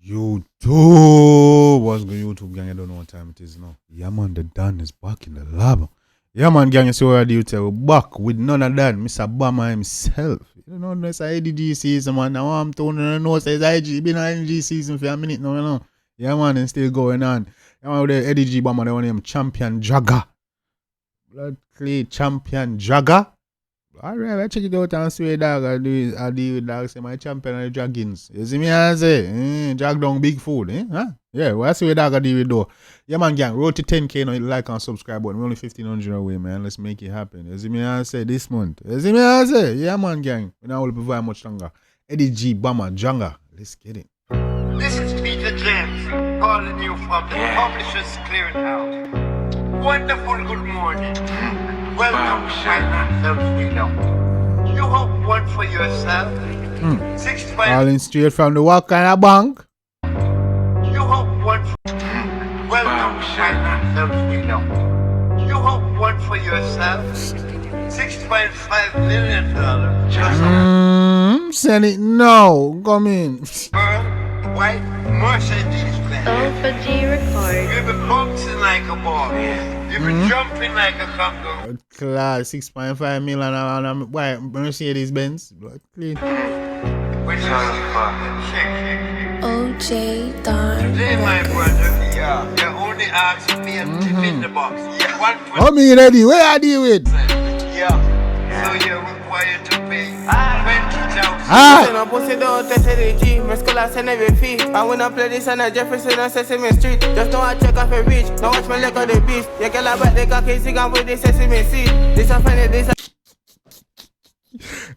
YouTube, what's good, YouTube gang? I don't know what time it is now. Yeah, man, the Dan is back in the lab. Yeah, man, gang, you see what I do tell? We're back with none of that, Mr. Bomba himself. You know, it's a Eddy season, man. Now I'm telling you, no, it's IG, been an IG season for a minute now, you know. Yeah, man, it's still going on. Yeah, man, with the Eddy Bomba, they want him champion Dragga. Blood clay champion Dragga. Alright, let's check it out and see what dog I deal with dog. Say my champion and the Dragons. You see me I say? Drag down big food, Huh? Yeah, well, I see what dog I deal with though. Yeah, man, gang, road to 10K now. Like and subscribe button. We're only 1,500 away, man. Let's make it happen. You see me I say this month. You see me I say? Yeah, man, gang. We're not will be very much longer. Eddy Bomba, Dragga. Let's get it. This is Peter James calling you from the Publishers Clearinghouse. Wonderful good morning. Welcome to Financial Freedom. You have one for yourself. 6 Calling straight from the what kind of bank? You have one for welcome to Financial Freedom. You have one for yourself. $6.5 million. Just send it now. Come in. Pearl, white Mercedes Benz. 𝐑𝐄𝐀𝐂𝐓𝐈𝐎𝐍 record. You be bouncing like a ball. You be jumping like a Congo. Class 6.5 million and why Mercedes Benz? Blood clean. OJ Don. Today, my brother, you're only asking me a tip in the box. Yeah, 1%. How me ready? Where are you with? Yeah. So you're required to pay 20,000. No pussy don't test Eddy, my school I send every fee. And when I play this on a Jefferson on Sesame Street, just know I check off a reach. Now watch my leg on the beast. You get a back the 𝐑𝐄𝐂𝐓𝐈𝐎𝐍 with the Sesame seed. This a funny, this a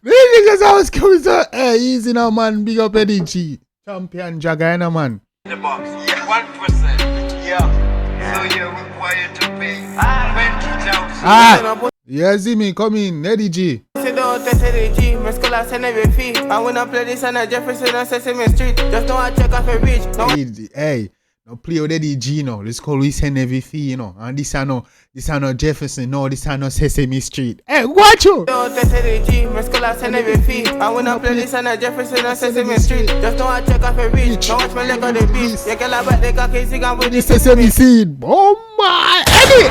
These niggas always coming so easy now, man. Big up Eddy champion Dragga, no man. In the box. Yeah, 1%. Yeah. So you're required to pay 20,000. You see me coming, Eddy. don't test Eddy, my school I send every fee. And when I play this on a Jefferson on Sesame Street, just know I check off a reach. Hey, no play with Eddy no. Let's call we send every fee, you know. And this are no Jefferson, no, this are no Sesame Street. Hey, watch you! Don't test Eddy, my school I send every fee. And when I play this on a Jefferson on Sesame Street, just know I check off a reach. Now watch my leg on the beast. You get a back the 𝐑𝐄𝐂𝐓𝐈𝐎𝐍 with the Sesame seed. Bomba! Eddy!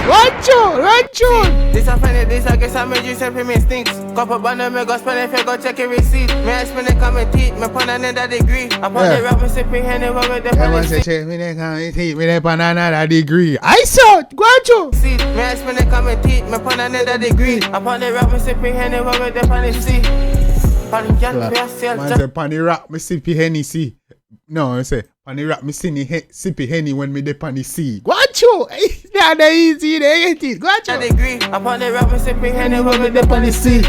Watch you! This a funny, this I guess I made you say me stinks. Couple banner me go spend if you go check your receipt. Me I spend it come and teeth, me pon another degree. Upon the rap me sipping anywhere with the policy. Check me they come and teeth, me they pon another degree. I saw, watch you! Me I spend it come and teeth, me pon another degree. Upon the rap me sipping anywhere with the policy. Pan cat, me I sell man say pan the rap me sippy Hennessy. No, I say pan the rap me sippy Henny when me dey pan the sea. Watch you! Nah, they easy, they get it. Watch you! Degree. Upon the rap me sipping anywhere with the policy.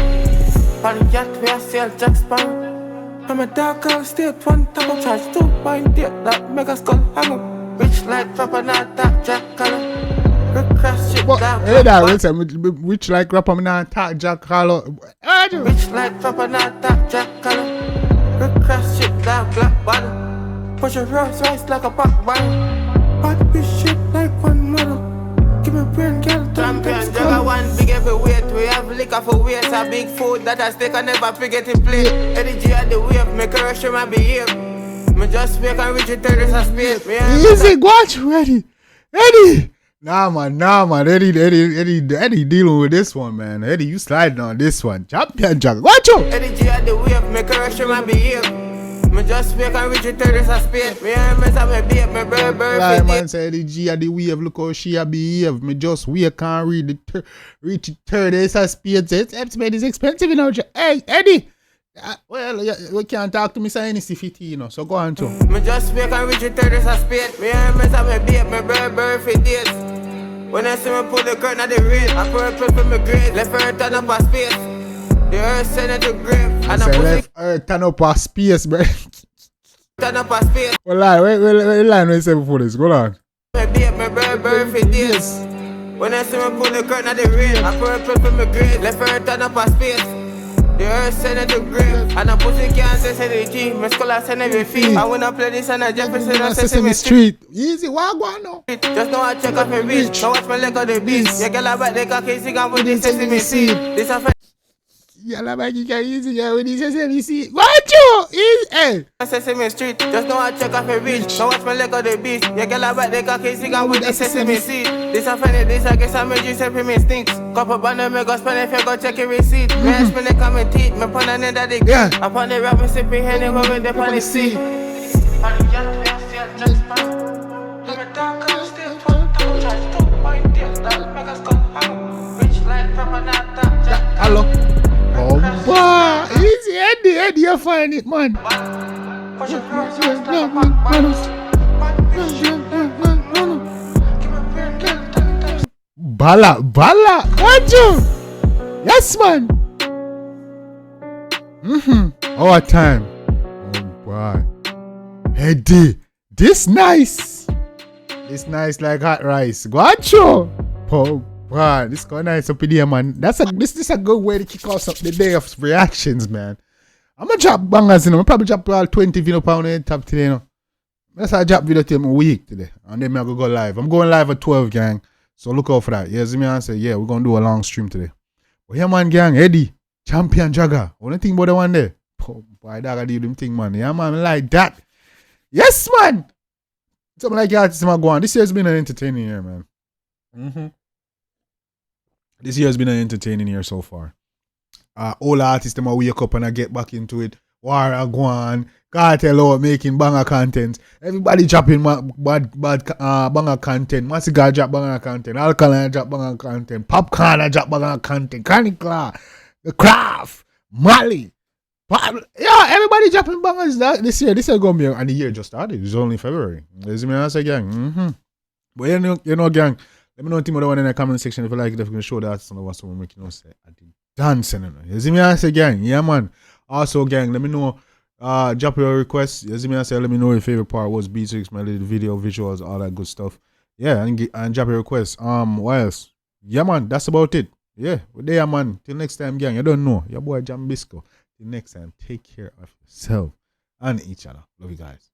Pan cat, me I sell Jack Sparrow. I'm a dark girl, stay one top of charge 2.8 that mega skull hang up. Rich like Papa not that Jack color. Crash shit down. Hey, that was rich like rapper, me not talk Jack color. Rich like Papa not that Jack color. Crash shit down black bottle. Push your Rolls Royce like a pop bottle. Hot bitch shit like one model. Give me brain girl. Champion Dragga one big everywhere. We have liquor for weight. A big food that I stick and never forget to play. Eddy at the wave, make a rush my behave. Me just make and reach the 30s space. Easy, watch ready. Eddy! Nah man, Eddy dealing with this one, man. Eddy, you sliding on this one. Champion Dragga, watch you! Eddy at the wave, make a rush my behave. Me just make and reach the 30s space. Me and mess up my babe, my bird. Like man say Eddy at the wave, look how she a behave. Me just wait can't reach the 30s space. It's expensive, you know. Hey, Eddy! Well, we can't talk to me say anything 50, you know, so go on to. Me just make and reach the 30s space. Me and mess up my babe, my bird for days. When I see me pull the curtain at the rain, I purple for my grade, left her turn up a space. The earth send it to grave, and I left earth turn up a space, bro. Turn up a space. Well, wait, line what you say before this, go on. My babe, my bird for days. When I see me pull the curtain at the rain, I purple for my grade, left her turn up a space. The earth send it to grave, and I pussy can't say Eddy. My school I send every fee. And when I play this on a Jefferson on Sesame Street. Easy, what go on now? Just know I check off a reach. Now watch my leg on the beast. You get a back the 𝐑𝐄𝐂𝐓𝐈𝐎𝐍 with the Sesame seed. This a Y'all like you can use it when he says see. What you? Hey. Sesame Street, just know I check off a reach. Don't watch my leg of the beast. Yeah, girl, I bet they got case gun with the sesame seed. This a funny, this I guess I made you say me stinks. Couple bundle, me go spend if you go check your receipt. Me I spend the coming teeth, me put an end that they get. I put the rapper sipping henny when they put the seat. On the young way, I still just pass. Let me talk, I still put the charge. Don't point this, that make us go home. Rich like pepper, not that jack. Hello. Bomba. Easy, Eddy, you find it, man. Push your clothes, just like a back bottles. Bala, what you? Yes, man. Our time. Oh boy. Eddy, this nice. This nice like hot rice. Got you? Oh boy, this go nice up in here, man. This a good way to kick off the day of reactions, man. I'm gonna drop bangers, you know. I'm probably drop 20 video pound in top today, you know. That's how I drop video till my week today. And then I'm gonna go live. I'm going live at 12, gang. So look out for that. Yeah, see me and say, yeah, we're gonna do a long stream today. But yeah, man, gang, Eddy, champion Dragga. What do you think about the one there? Oh, boy, Dragga do them thing, man. Yeah, man, like that. Yes, man. Something like that. Go on. This year's been an entertaining year, man. This year's been an entertaining year so far. All artists them wake up and I get back into it. War go on. Cartel out making banger content. Everybody dropping bad banger content. Massiga drop banger content. Alkaline drop banger content. Popcorn drop banger content. Canicla, The Craft, Mali. Yeah, everybody dropping bangers this year. This is gonna be, and the year just started. It's only February. You see me answer, gang. But you know, gang. Let me know what you want in the comment section. If you like it, if you can show that someone wants to make you know say I did dancing. You see me answer, gang. Yeah, man. Also, gang, let me know. Drop your requests. You see me answer. Let me know your favorite part was beats, my little video, visuals, all that good stuff. Yeah, and drop your requests. What else? Yeah, man. That's about it. Yeah, we're there, man. Till next time, gang. You don't know. Your boy Jambisco. Till next time, take care of yourself and each other. Love you guys.